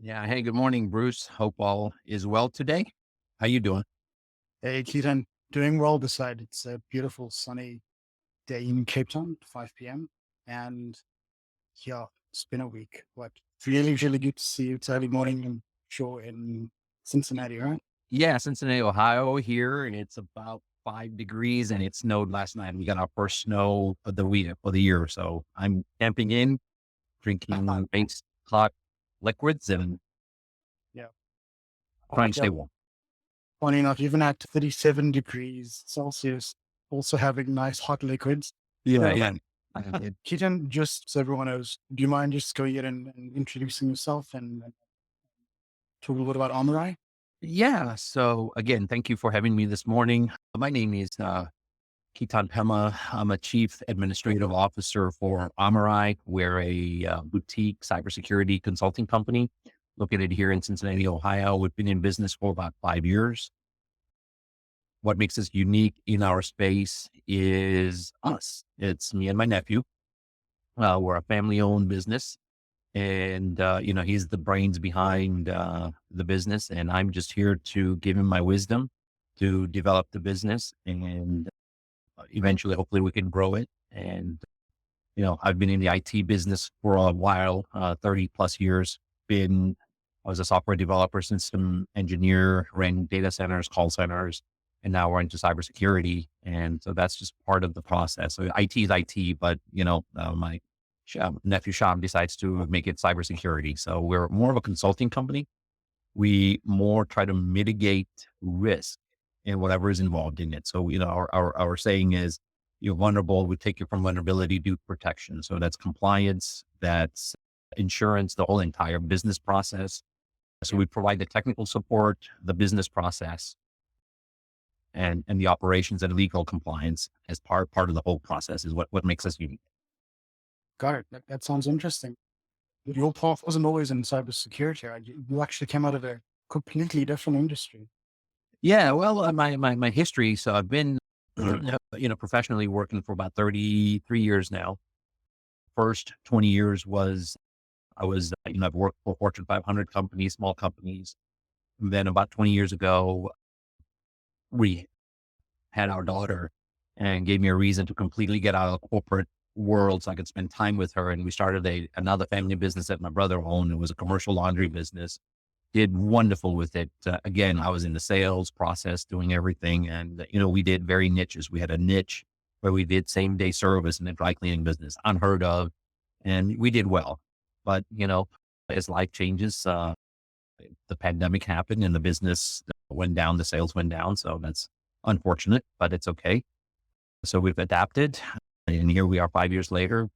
Yeah. Hey, good morning, Bruce. Hope all is well today. How you doing? Hey, Ketan, doing well beside. It's a beautiful sunny day in Cape Town, 5 p.m. And yeah, it's been a week, but it's really, really good to see you. It's early morning and sure in Y- Cincinnati, right? Yeah, Cincinnati, Ohio here, and it's about 5 degrees, and it snowed last night. We got our first snow of the week for the year, so I'm camping in, drinking ice hot liquids, and Yeah. trying to Yeah. stay warm. Funny enough, even at 37 degrees Celsius, also having nice hot liquids. Yeah, So, yeah. I Ketan, just so everyone knows, do you mind just going ahead and introducing yourself and talk a little bit about ArmourEye? Yeah. So again, thank you for having me this morning. My name is Ketan Pema. I'm a chief administrative officer for ArmourEye. We're a boutique cybersecurity consulting company located here in Cincinnati, Ohio. We've been in business for about 5 years. What makes us unique in our space is us. It's me and my nephew. We're a family owned business. And, he's the brains behind the business. And I'm just here to give him my wisdom to develop the business. And eventually, hopefully, we can grow it. And I've been in the IT business for a while, 30 plus years. I was a software developer, system engineer, ran data centers, call centers, and now we're into cybersecurity. And so that's just part of the process. So IT is IT, but my nephew Sham decides to make it cybersecurity. So we're more of a consulting company. We more try to mitigate risk in whatever is involved in it. So, our saying is, you're vulnerable. We take you from vulnerability to protection. So that's compliance, that's insurance, the whole entire business process. So Yeah. we provide the technical support, the business process, and the operations and legal compliance as part of the whole process is what makes us unique. Got it. That sounds interesting. Your path wasn't always in cybersecurity, right? You actually came out of a completely different industry. Yeah, well, my history. So I've been, professionally working for about 33 years now. First 20 years was I've worked for Fortune 500 companies, small companies. And then about 20 years ago, we had our daughter and gave me a reason to completely get out of the corporate world so I could spend time with her. And we started another family business that my brother owned. It was a commercial laundry business. Did wonderful with it. Again, I was in the sales process, doing everything. And, we did very niches. We had a niche where we did same day service in the dry cleaning business, unheard of. And we did well. But, as life changes, the pandemic happened and the business went down, the sales went down. So that's unfortunate, but it's okay. So we've adapted. And here we are 5 years later.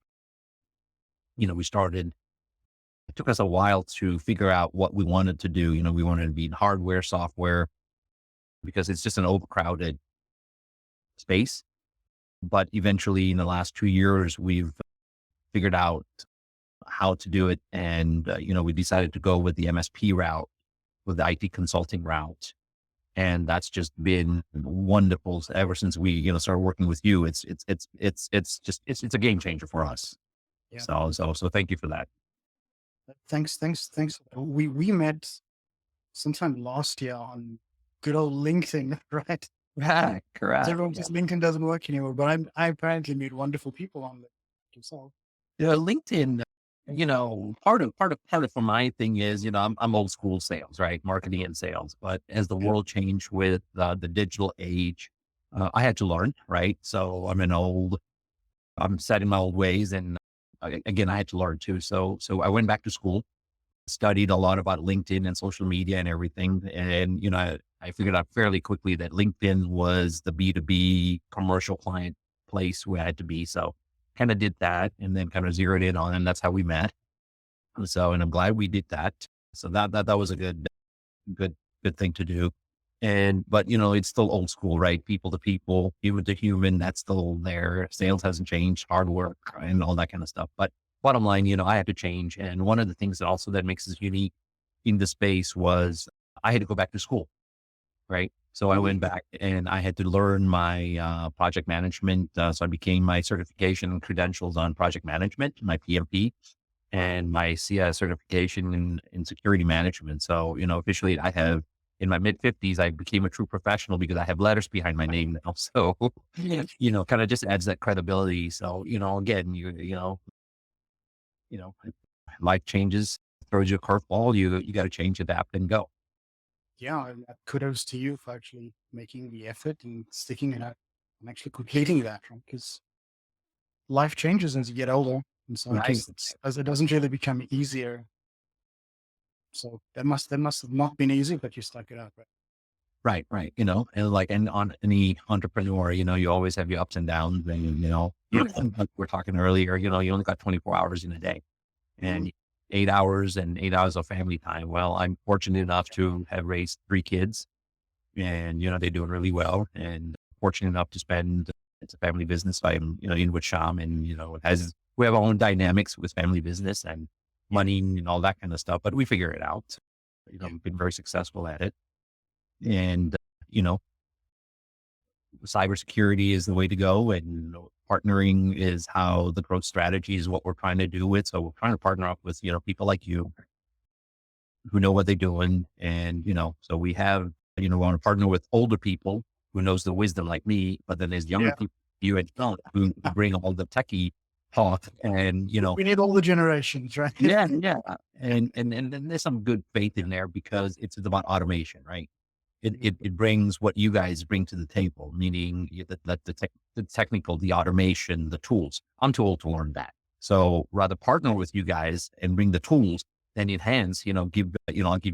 We started, it took us a while to figure out what we wanted to do. We wanted to be in hardware, software, because it's just an overcrowded space. But eventually, in the last 2 years, we've figured out how to do it. And, we decided to go with the MSP route, with the IT consulting route. And that's just been wonderful ever since we, started working with you. It's a game changer for us. Yeah. So thank you for that. Thanks. We met sometime last year on good old LinkedIn, right? Yeah, 'Cause correct. everyone Yeah. says LinkedIn doesn't work anymore, but I apparently meet wonderful people on there like yourself. Yeah, LinkedIn, part of for my thing is, I'm old school sales, right? Marketing and sales. But as the Yeah. world changed with the digital age, I had to learn, right? So I'm set in my old ways. And again, I had to learn too. So I went back to school, studied a lot about LinkedIn and social media and everything. And, I figured out fairly quickly that LinkedIn was the B2B commercial client place where I had to be. So kind of did that and then kind of zeroed in on, and that's how we met. And I'm glad we did that. So that was a good, good thing to do. But it's still old school, right? People to people, human to human, that's still there. Sales hasn't changed, hard work and all that kind of stuff. But bottom line, I had to change. And one of the things that makes us unique in the space was I had to go back to school, right? So I Mhm. went back and I had to learn my project management. So I became my certification and credentials on project management, my PMP. and my CS certification in security management. So, officially I have in my mid 50s, I became a true professional because I have letters behind my name now. So, kind of just adds that credibility. So, again, you know, life changes, throws you a curveball, you got to change, adapt and go. Yeah, and kudos to you for actually making the effort and sticking it out and actually completing that, right? Because life changes as you get older. And so I Right. guess as it doesn't really become easier. So that must have not been easy, but you stuck it out, right? Right. Right. And on any entrepreneur, you always have your ups and downs and, like we're talking earlier, you only got 24 hours in a day Mm, and 8 hours and 8 hours of family time. Well, I'm fortunate enough to have raised three kids and, they're doing really well and fortunate enough to spend, it's a family business. So I'm, in with Sham and, we have our own dynamics with family business and yeah, money and all that kind of stuff, but we figure it out. yeah, We've been very successful at it. And, you know, cybersecurity is the way to go. And partnering is how the growth strategy is what we're trying to do with. So we're trying to partner up with, people like you who know what they're doing. And, so we have, we want to partner with older people who knows the wisdom like me, but then there's younger yeah. people you and don't who bring all the techie talk and, We need all the generations, right? yeah, yeah. And there's some good faith in there because it's about automation, right? It, Mm, it, it brings what you guys bring to the table, meaning the technical, the automation, the tools. I'm too old to learn that. So rather partner with you guys and bring the tools and enhance, I'll give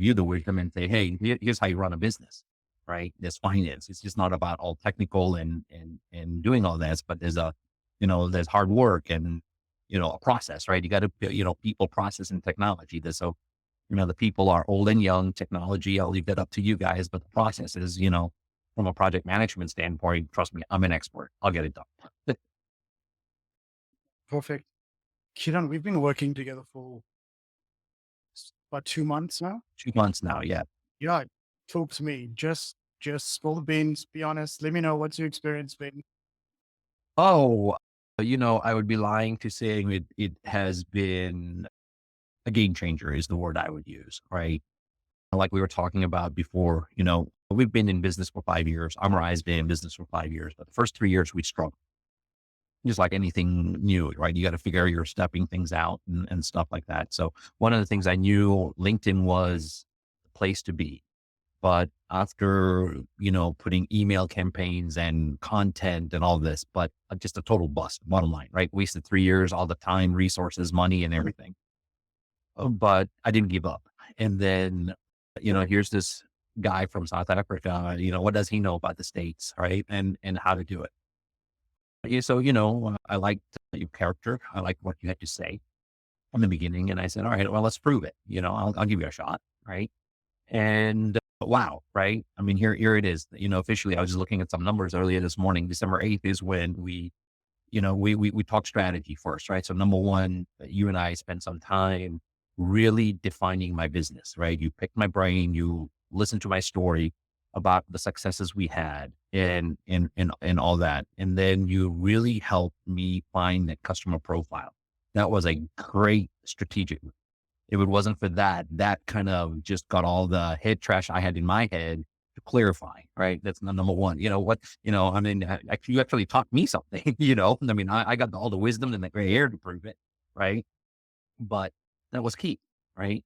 you the wisdom and say, hey, here's how you run a business, right? There's finance. It's just not about all technical and doing all that, but there's hard work and, a process, right? You got to, people, process and technology. So the people are old and young, technology, I'll leave that up to you guys, but the process is, from a project management standpoint, trust me, I'm an expert. I'll get it done. perfect. Kiran, we've been working together for about 2 months now. 2 months now. Yeah. Yeah, talk to me. Just spill the beans. Be honest. Let me know what's your experience been. Oh, I would be lying to saying it has been a game changer is the word I would use, right? Like we were talking about before, we've been in business for 5 years. ArmourEye's been in business for 5 years, but the first 3 years we struggled. Just like anything new, right? You got to figure you're stepping things out and stuff like that. So one of the things I knew LinkedIn was the place to be. But after, putting email campaigns and content and all this, but just a total bust, bottom line, right? Wasted 3 years, all the time, resources, money and everything. But I didn't give up. And then, here's this guy from South Africa, what does he know about the States, right? And how to do it. Yeah, so, I liked your character. I liked what you had to say from the beginning. And I said, all right, well, let's prove it. I'll give you a shot. Right. And wow. Right. I mean, here it is, officially, I was just looking at some numbers earlier this morning. December 8th is when we talk strategy first. Right. So number one, you and I spent some time really defining my business, right? You picked my brain, you listened to my story about the successes we had and all that. And then you really helped me find that customer profile. That was a great strategic move. If it wasn't for that, that kind of just got all the head trash I had in my head to clarify, right? That's number one. I mean, you actually taught me something, I mean, I got all the wisdom and the gray hair to prove it, right? But that was key, right?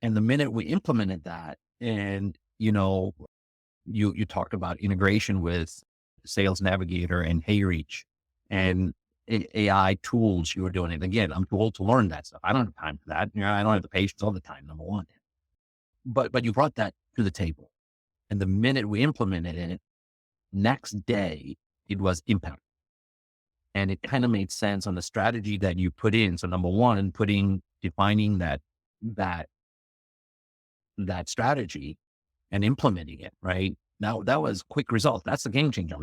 And the minute we implemented that and, you talked about integration with Sales Navigator and HeyReach and AI tools you were doing it. Again, I'm too old to learn that stuff. I don't have time for that. I don't have the patience all the time, number one. But you brought that to the table. And the minute we implemented it, next day it was impact. And it kind of made sense on the strategy that you put in. So number one, defining that that strategy and implementing it, right? Now that was quick result. That's the game changer.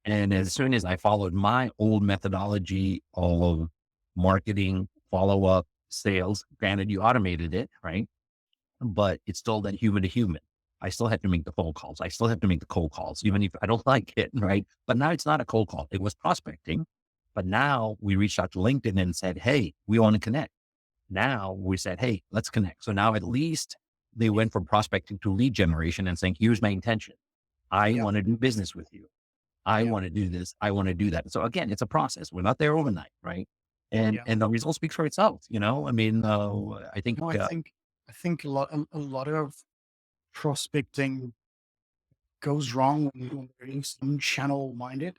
And as soon as I followed my old methodology of marketing, follow up, sales, granted you automated it, right? But it's still that human to human. I still had to make the phone calls. I still have to make the cold calls, even if I don't like it, right? But now it's not a cold call. It was prospecting. But now we reached out to LinkedIn and said, hey, we want to connect. Now we said, hey, let's connect. So now at least they went from prospecting to lead generation and saying, here's my intention. I Yeah. want to do business with you. I Yeah. want to do this. I want to do that. So again, it's a process. We're not there overnight, right? And Yeah. and the result speaks for itself. I mean, I think No, I think a lot of prospecting goes wrong when you're some channel minded.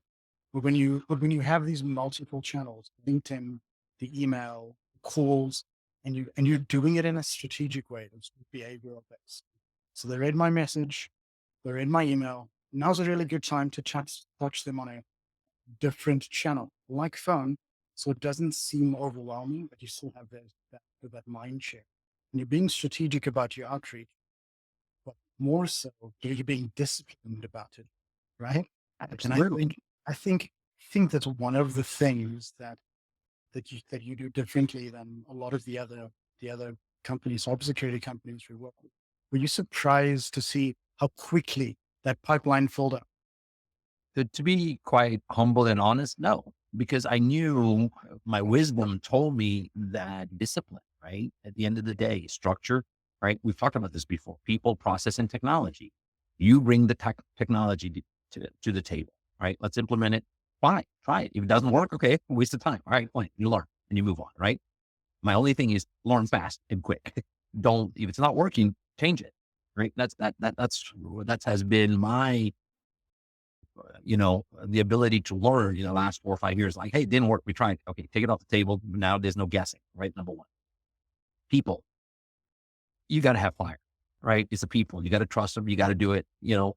But when you have these multiple channels, LinkedIn, the email, calls, and you're doing it in a strategic way, it's behavioral based. So they read my message, they read my email. Now's a really good time to touch them on a different channel, like phone, so it doesn't seem overwhelming, but you still have that mind share. And you're being strategic about your outreach, but more so, you're being disciplined about it, right? And I absolutely. think I think think that's one of the things that you do differently than a lot of the other companies, cybersecurity companies we work with. Were you surprised to see how quickly that pipeline filled up? To be quite humble and honest, no, because I knew my wisdom told me that discipline, right? At the end of the day, structure, right? We've talked about this before, people, process, and technology. You bring the technology to the table, right? Let's implement it. Fine, try it. If it doesn't work, okay, waste of time. All right, fine. You learn and you move on, right? My only thing is learn fast and quick. Don't, if it's not working, change it, right? That has been my the ability to learn in the last 4 or 5 years, like, hey, it didn't work. We tried. Okay, take it off the table. Now there's no guessing, right? Number one, people, you got to have fire, right? It's the people. You got to trust them. You got to do it.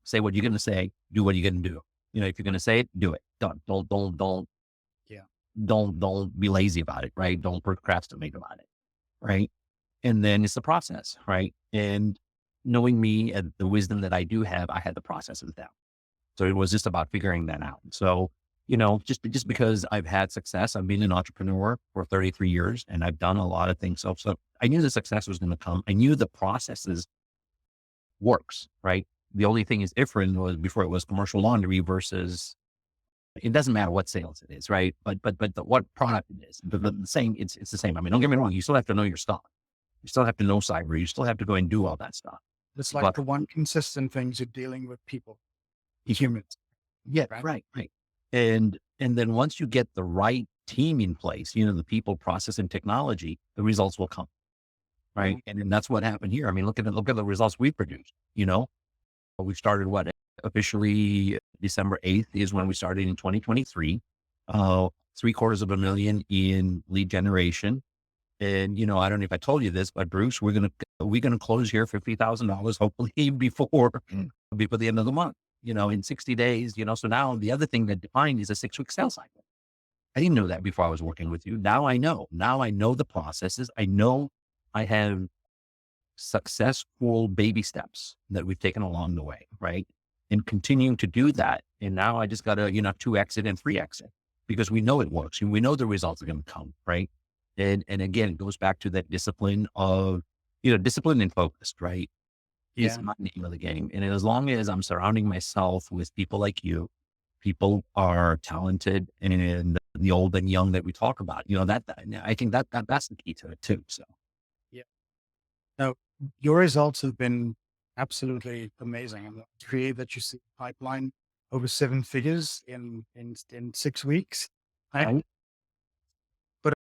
Say what you're going to say, do what you're going to do. If you're going to say it, do it. Done. Yeah. Don't be lazy about it, right? Don't procrastinate about it, right? And then it's the process, right? And knowing me and the wisdom that I do have, I had the processes down. So it was just about figuring that out. So, just because I've had success, I've been an entrepreneur for 33 years and I've done a lot of things. So I knew the success was going to come. I knew the processes works, right? The only thing is different was before it was commercial laundry versus it doesn't matter what sales it is, right? But what product it is, the same, it's the same. I mean, don't get me wrong. You still have to know your stuff. You still have to know cyber. You still have to go and do all that stuff. It's like But the one consistent things you're dealing with people, humans, yeah, right? right. And then once you get the right team in place, the people, process, and technology, the results will come, right? Mhm. And then that's what happened here. I mean, look at the results we produced. We started officially December 8th is when we started in 2023. 750,000 in lead generation. And I don't know if I told you this, but Bruce, we're gonna close here $50,000 hopefully before the end of the month. In 60 days. So now the other thing that defined is a 6-week sales cycle. I didn't know that before I was working with you. Now I know. Now I know the processes. I know I have successful baby steps that we've taken along the way, right? And continuing to do that. And now I just got to, 2X it and 3X it because we know it works and we know the results are going to come, right? And again, it goes back to that discipline of, discipline and focused, right? Is Yeah. my name of the game. And as long as I'm surrounding myself with people like you, people are talented and the old and young that we talk about, I think that's the key to it too. So Yeah. No, your results have been absolutely amazing. I'm thrilled that you see pipeline over 7 figures in 6 weeks. I, I, but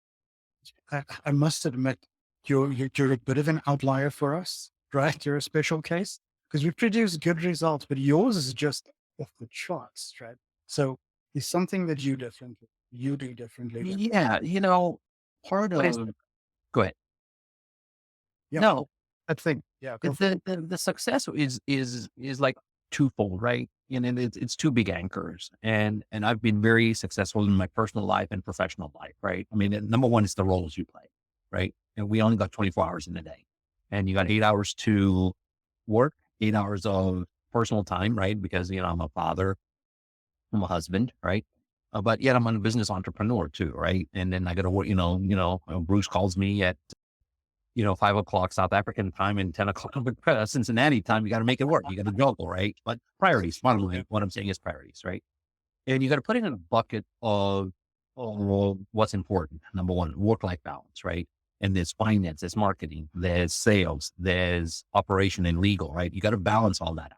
I must admit, you're a bit of an outlier for us, right? You're a special case because we produce good results, but yours is just off the charts, right? So it's something that you do differently than yeah, part what is of, go ahead. yeah, No, that thing. Yeah, the, go for it. the success is like twofold, right? And it's two big anchors. And I've been very successful in my personal life and professional life, right? I mean, number one is the roles you play, right? And we only got 24 hours in a day and you got 8 hours to work, 8 hours of personal time, right? Because, I'm a father, I'm a husband, right? But yet I'm a business entrepreneur too, right? And then I got to work, Bruce calls me at 5 o'clock South African time and 10 o'clock Cincinnati time. You got to make it work. You got to juggle, right? But priorities, bottom line, what I'm saying is priorities, right? And you got to put it in a bucket of what's important. Number one, work-life balance, right? And there's finance, there's marketing, there's sales, there's operation and legal, right? You got to balance all that out.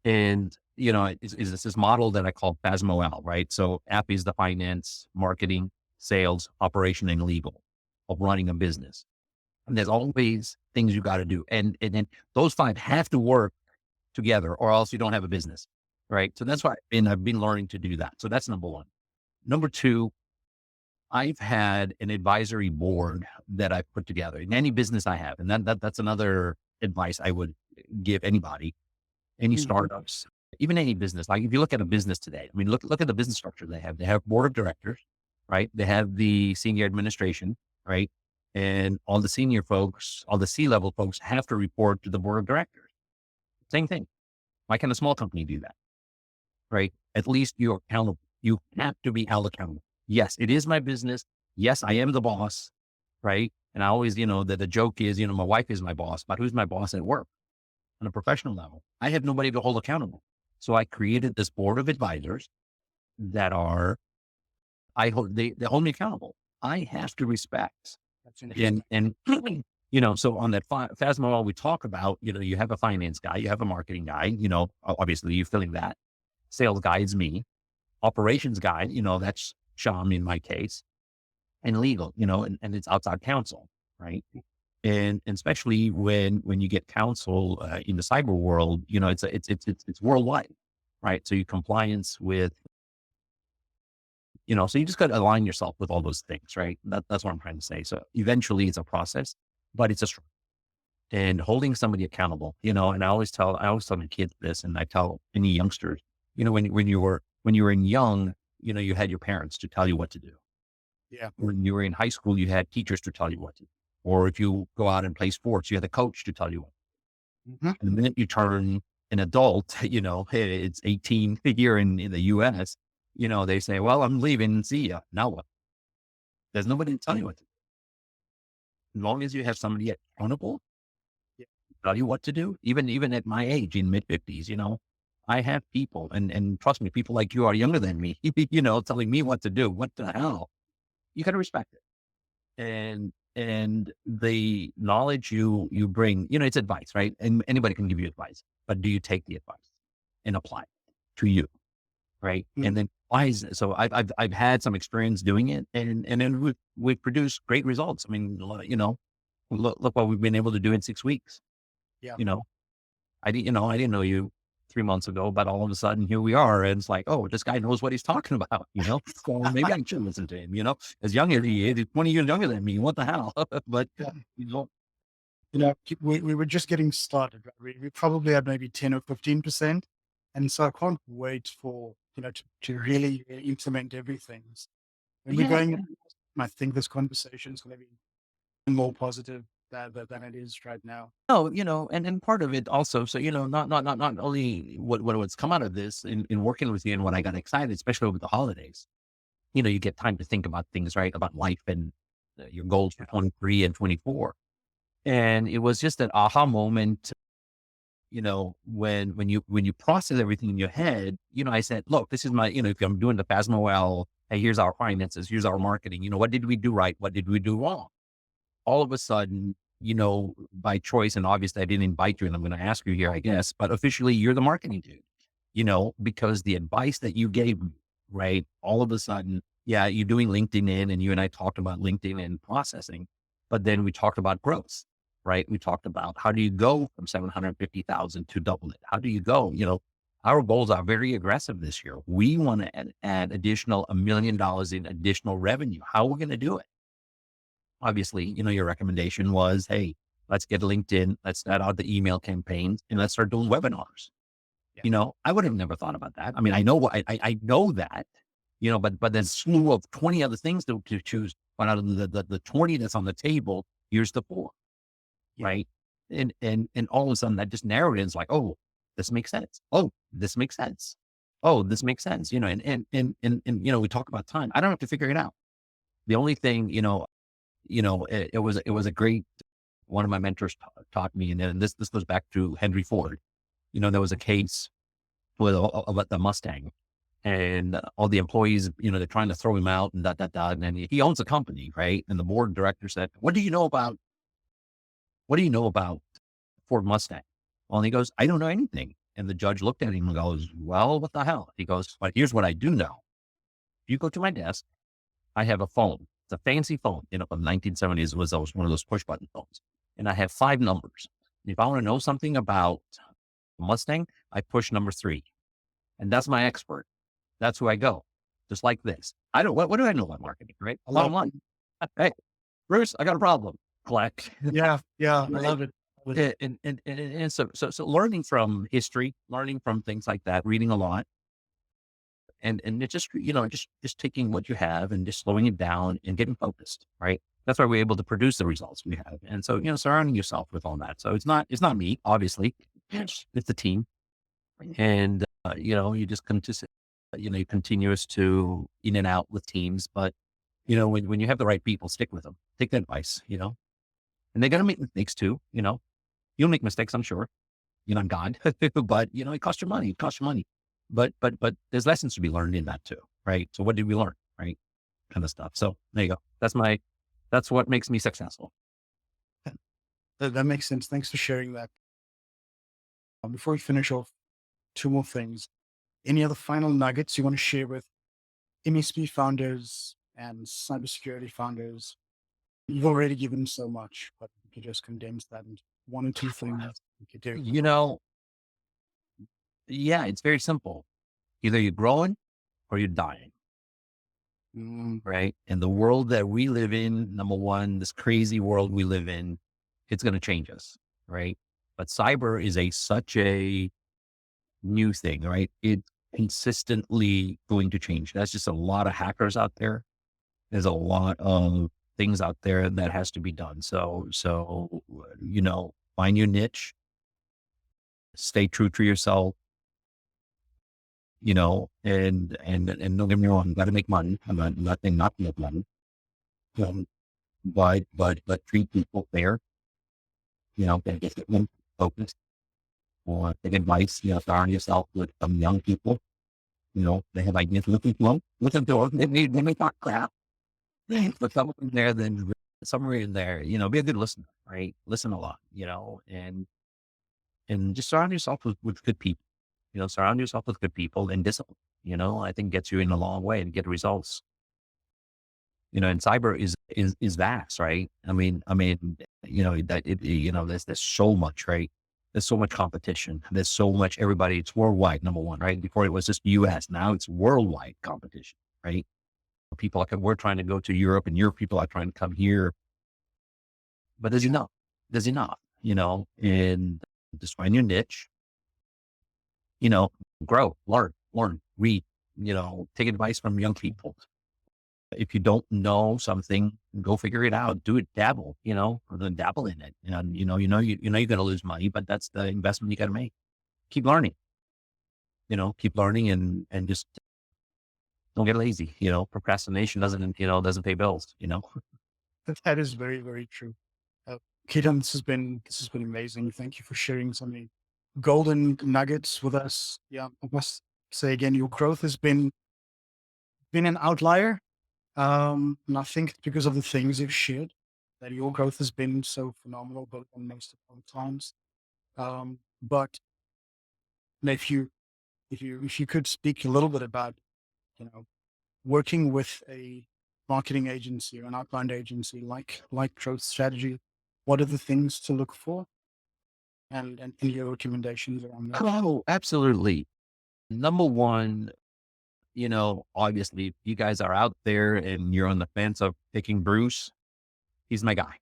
And, it's this model that I call PASMOL, right? So app is the finance, marketing, sales, operation, and legal of running a business. And there's always things you got to do. And then those five have to work together or else you don't have a business, right? So that's why I've been learning to do that. So that's number one. Number two, I've had an advisory board that I've put together in any business I have. And that's another advice I would give anybody, any Mhm. startups, even any business. Like if you look at a business today, I mean, look at the business structure they have. They have board of directors, right? They have the senior administration, right? And all the senior folks, all the C-level folks have to report to the board of directors. Same thing. Why can't a small company do that? Right? At least you're accountable. You have to be held accountable. Yes, it is my business. Yes, I am the boss, right? And I always, the joke is, my wife is my boss, but who's my boss at work on a professional level? I have nobody to hold accountable. So I created this board of advisors that they hold me accountable. I have to respect. That's interesting. And so on that FASMO, we talk about, you have a finance guy, you have a marketing guy, obviously you're filling that. Sales guy is me. Operations guy, that's Sham in my case, and legal, and it's outside counsel, right? And especially when you get counsel in the cyber world, it's worldwide, right? So you compliance with, so you just got to align yourself with all those things, right? That's what I'm trying to say. So eventually it's a process, but it's a struggle. And holding somebody accountable, and I always tell my kids this, and I tell any youngsters, when you were young, you had your parents to tell you what to do. Yeah. When you were in high school, you had teachers to tell you what to do. Or if you go out and play sports, you had a coach to tell you what. Mhm. And the minute you turn an adult, hey, it's 18 here in the US, they say, well, I'm leaving. See ya. Now what? There's nobody to tell you what to do. As long as you have somebody accountable, Yeah. tell you what to do, even at my age in mid-50s, I have people and trust me, people like you are younger than me, telling me what to do. What the hell? You got to respect it. And the knowledge you bring, it's advice, right? And anybody can give you advice, but do you take the advice and apply it to you? Right. Mm. And then why is it? So I've had some experience doing it and then we've produced great results. I mean, look what we've been able to do in 6 weeks. Yeah. You know, I didn't know you 3 months ago, but all of a sudden here we are. And it's like, oh, this guy knows what he's talking about, so maybe I should listen to him, as young as he is, he's 20 years younger than me. What the hell? But, Yeah. you know, We were just getting started. Right? We probably had maybe 10 or 15%. And so I can't wait for, to really implement everything. When we're yeah, going, I think this conversation is going to be more positive than it is right now. no, and part of it also, so, not only what's come out of this in working with you and when I got excited, especially over the holidays, you get time to think about things, right? About life and your goals for 23 and 24. And it was just an aha moment, when you process everything in your head, I said, look, this is my, if I'm doing the PASMOL, hey, here's our finances, here's our marketing, what did we do right? What did we do wrong? All of a sudden, by choice, and obviously I didn't invite you and I'm going to ask you here, I guess, but officially you're the marketing dude, because the advice that you gave me, right? All of a sudden, yeah, you're doing LinkedIn in, and you and I talked about LinkedIn and processing, but then we talked about growth, right? We talked about how do you go from 750,000 to double it? How do you go? Our goals are very aggressive this year. We want to add additional $1 million in additional revenue. How are we going to do it? Obviously, your recommendation was, hey, let's get LinkedIn, let's start out the email campaigns, and let's start doing webinars. Yeah. I would have never thought about that. I mean, I know that, but there's slew of 20 other things to choose. But out of the 20 that's on the table, here's the four, Yeah. right? And all of a sudden that just narrowed it. It's like, oh, this makes sense. Oh, this makes sense. Oh, this makes sense. And we talk about time. I don't have to figure it out. The only thing, it was a great, one of my mentors taught me, and then this goes back to Henry Ford. There was a case with about the Mustang, and all the employees, they're trying to throw him out and and then he owns a company, right? And the board of directors said, what do you know about Ford Mustang? Well, and he goes, I don't know anything. And the judge looked at him and goes, well, what the hell? He goes, but here's what I do know. You go to my desk, I have a phone. It's a fancy phone. From the 1970s, it was one of those push button phones. And I have 5 numbers. If I want to know something about Mustang, I push number 3. And that's my expert. That's who I go. Just like this. What do I know about marketing, right? I Bottom love line. Hey, Bruce, I got a problem. Click. Yeah, yeah, I Right? love it. Love it. And so learning from history, learning from things like that, reading a lot, and it just, just taking what you have and just slowing it down and getting focused, right? That's why we're able to produce the results we have. And so, surrounding yourself with all that. So it's not me, obviously. It's the team. And, you just come to, you continuous to in and out with teams. But, when you have the right people, stick with them, take the advice, and they're going to make mistakes too. You'll make mistakes, I'm sure. You're not God, but it costs you money. It costs you money. But there's lessons to be learned in that too, right? So what did we learn, right? Kind of stuff. So there you go. That's what makes me successful. That makes sense. Thanks for sharing that. Before we finish off, 2 more things. Any other final nuggets you want to share with MSP founders and cybersecurity founders? You've already given so much, but you could just condense that into 1 or 2 things you could do. Yeah, it's very simple. Either you're growing or you're dying, Mm, right? And the world that we live in, number one, this crazy world we live in, it's going to change us, right? But cyber is such a new thing, right? It's consistently going to change. That's just a lot of hackers out there. There's a lot of things out there that has to be done. So, find your niche, stay true to yourself, and don't get me wrong, you got to make money. I'm not saying not to make money, um, but treat people fair, get them focused, or take advice, surround yourself with some young people, they have ideas, listen to them, they may talk crap, but somewhere in there, be a good listener, right? Listen a lot, and just surround yourself with good people. Surround yourself with good people and discipline, I think gets you in a long way and get results. And cyber is vast, right? There's so much, right? There's so much competition. There's so much everybody. It's worldwide, number one, right? Before it was just US. Now it's worldwide competition, right? People we're trying to go to Europe, and Europe people are trying to come here, but there's enough, and just find your niche, grow, learn, read, take advice from young people. If you don't know something, go figure it out, do it, dabble, or then dabble in it. And, you're going to lose money, but that's the investment you got to make. Keep learning, and just don't get lazy. Procrastination doesn't pay bills, that is very, very true. Ketan, this has been amazing. Thank you for sharing so many golden nuggets with us. Yeah, I must say again, your growth has been an outlier. And I think it's because of the things you've shared that your growth has been so phenomenal, both on most of the times. But if you could speak a little bit about, you know, working with a marketing agency or an outbound agency like Growth Strategy, what are the things to look for, and your recommendations around that? Oh, absolutely. Number one, obviously, if you guys are out there and you're on the fence of picking Bruce, he's my guy.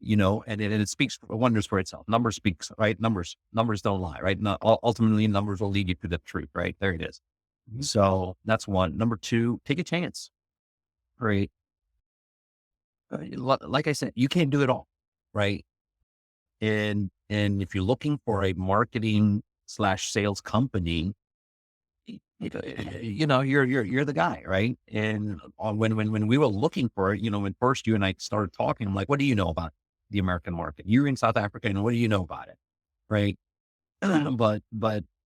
And it speaks wonders for itself. Numbers speaks, right? Numbers don't lie, right? Ultimately, numbers will lead you to the truth, right? There it is. Mhm. So that's one. Number two, take a chance, right? Like I said, you can't do it all, right? And if you're looking for a marketing slash sales company, you're the guy, right? And when we were looking for it, when first you and I started talking, I'm like, what do you know about the American market? You're in South Africa, and what do you know about it, right? but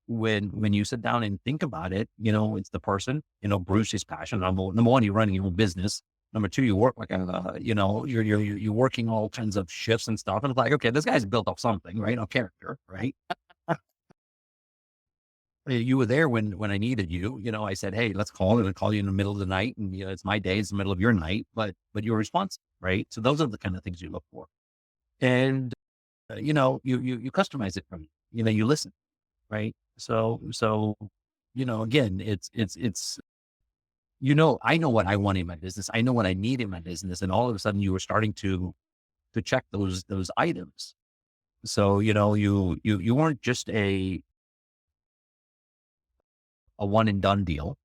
when you sit down and think about it, it's the person, Bruce is passionate. Number one, you're running your own business. Number two, you work like you're working all kinds of shifts and stuff. And it's like, okay, this guy's built up something, right? A character, right? You were there when I needed you. I said, hey, let's call it. I call you in the middle of the night, and it's my day, it's the middle of your night, but you're responsive, right? So those are the kind of things you look for. And you customize it from, you listen, right? So again, it's I know what I want in my business. I know what I need in my business. And all of a sudden you were starting to check those items. So, you weren't just a one and done deal,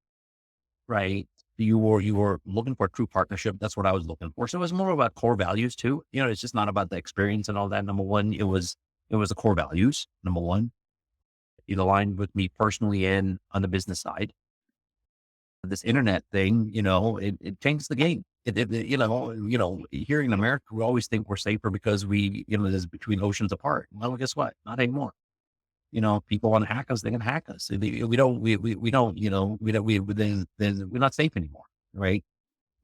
right? You were looking for a true partnership. That's what I was looking for. So it was more about core values too. It's just not about the experience and all that. Number one, it was the core values. Number one, it aligned with me personally and on the business side. This internet thing, it changed the game. Here in America, we always think we're safer because there's between oceans apart. Well, guess what? Not anymore. People want to hack us, they can hack us. We don't, we don't, then we're not safe anymore. Right.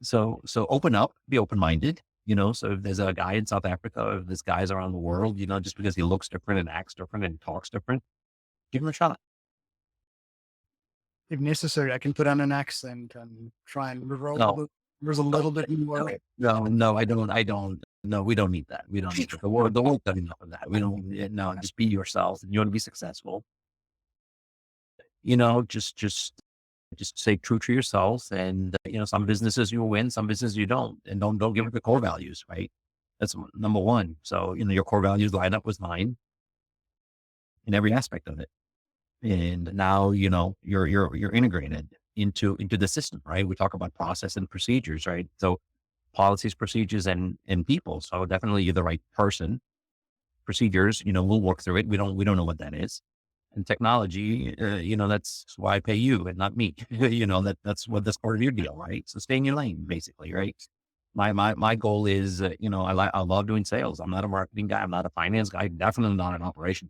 So open up, be open-minded, so if there's a guy in South Africa, if there's guys around the world, just because he looks different and acts different and talks different, give him a shot. If necessary, I can put on an accent and try and No, there's a little bit more. no, I don't. No, we don't need that. We don't need that. The world doesn't enough of that. We don't, no, just be yourself, and you want to be successful. Just stay true to yourself. And, some businesses you win, some businesses you don't, and don't give up the core values, right? That's number one. So, your core values line up with mine in every aspect of it. And now, you're integrated into the system, right? We talk about process and procedures, right? So policies, procedures, and people. So definitely you're the right person. Procedures, we'll work through it. We don't know what that is. And technology, that's why I pay you and not me. That's part of your deal, right? So stay in your lane, basically, right? My goal is, I love doing sales. I'm not a marketing guy. I'm not a finance guy. Definitely not an operation.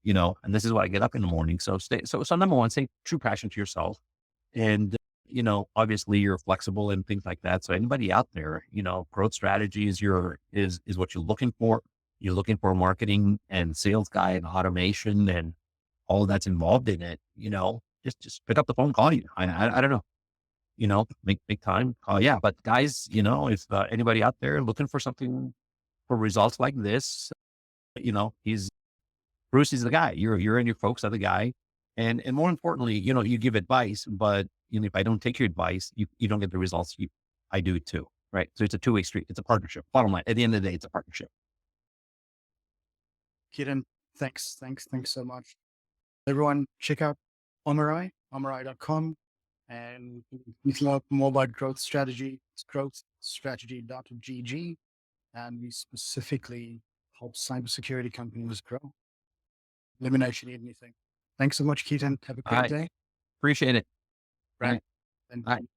And this is why I get up in the morning. So number one, say true passion to yourself. And, obviously you're flexible and things like that. So anybody out there, growth strategy is what you're looking for. You're looking for a marketing and sales guy and automation and all that's involved in it, just pick up the phone, call you. I don't know, make time, call. Yeah. But guys, if anybody out there looking for something for results like this, he's Bruce is the guy. You're and your folks are the guy. And more importantly, you give advice, but if I don't take your advice, you don't get the results. I do it too. Right. So it's a two-way street. It's a partnership. Bottom line, at the end of the day, it's a partnership. Ketan, thanks so much. Everyone, check out ArmourEye, ArmourEye.com, and you can learn more about growth strategy. It's growthstrategy.gg, and we specifically help cybersecurity companies grow. Let me know if you need anything. Thanks so much, Ketan. Have a All great right. day. Appreciate it. All Right. right. And All right.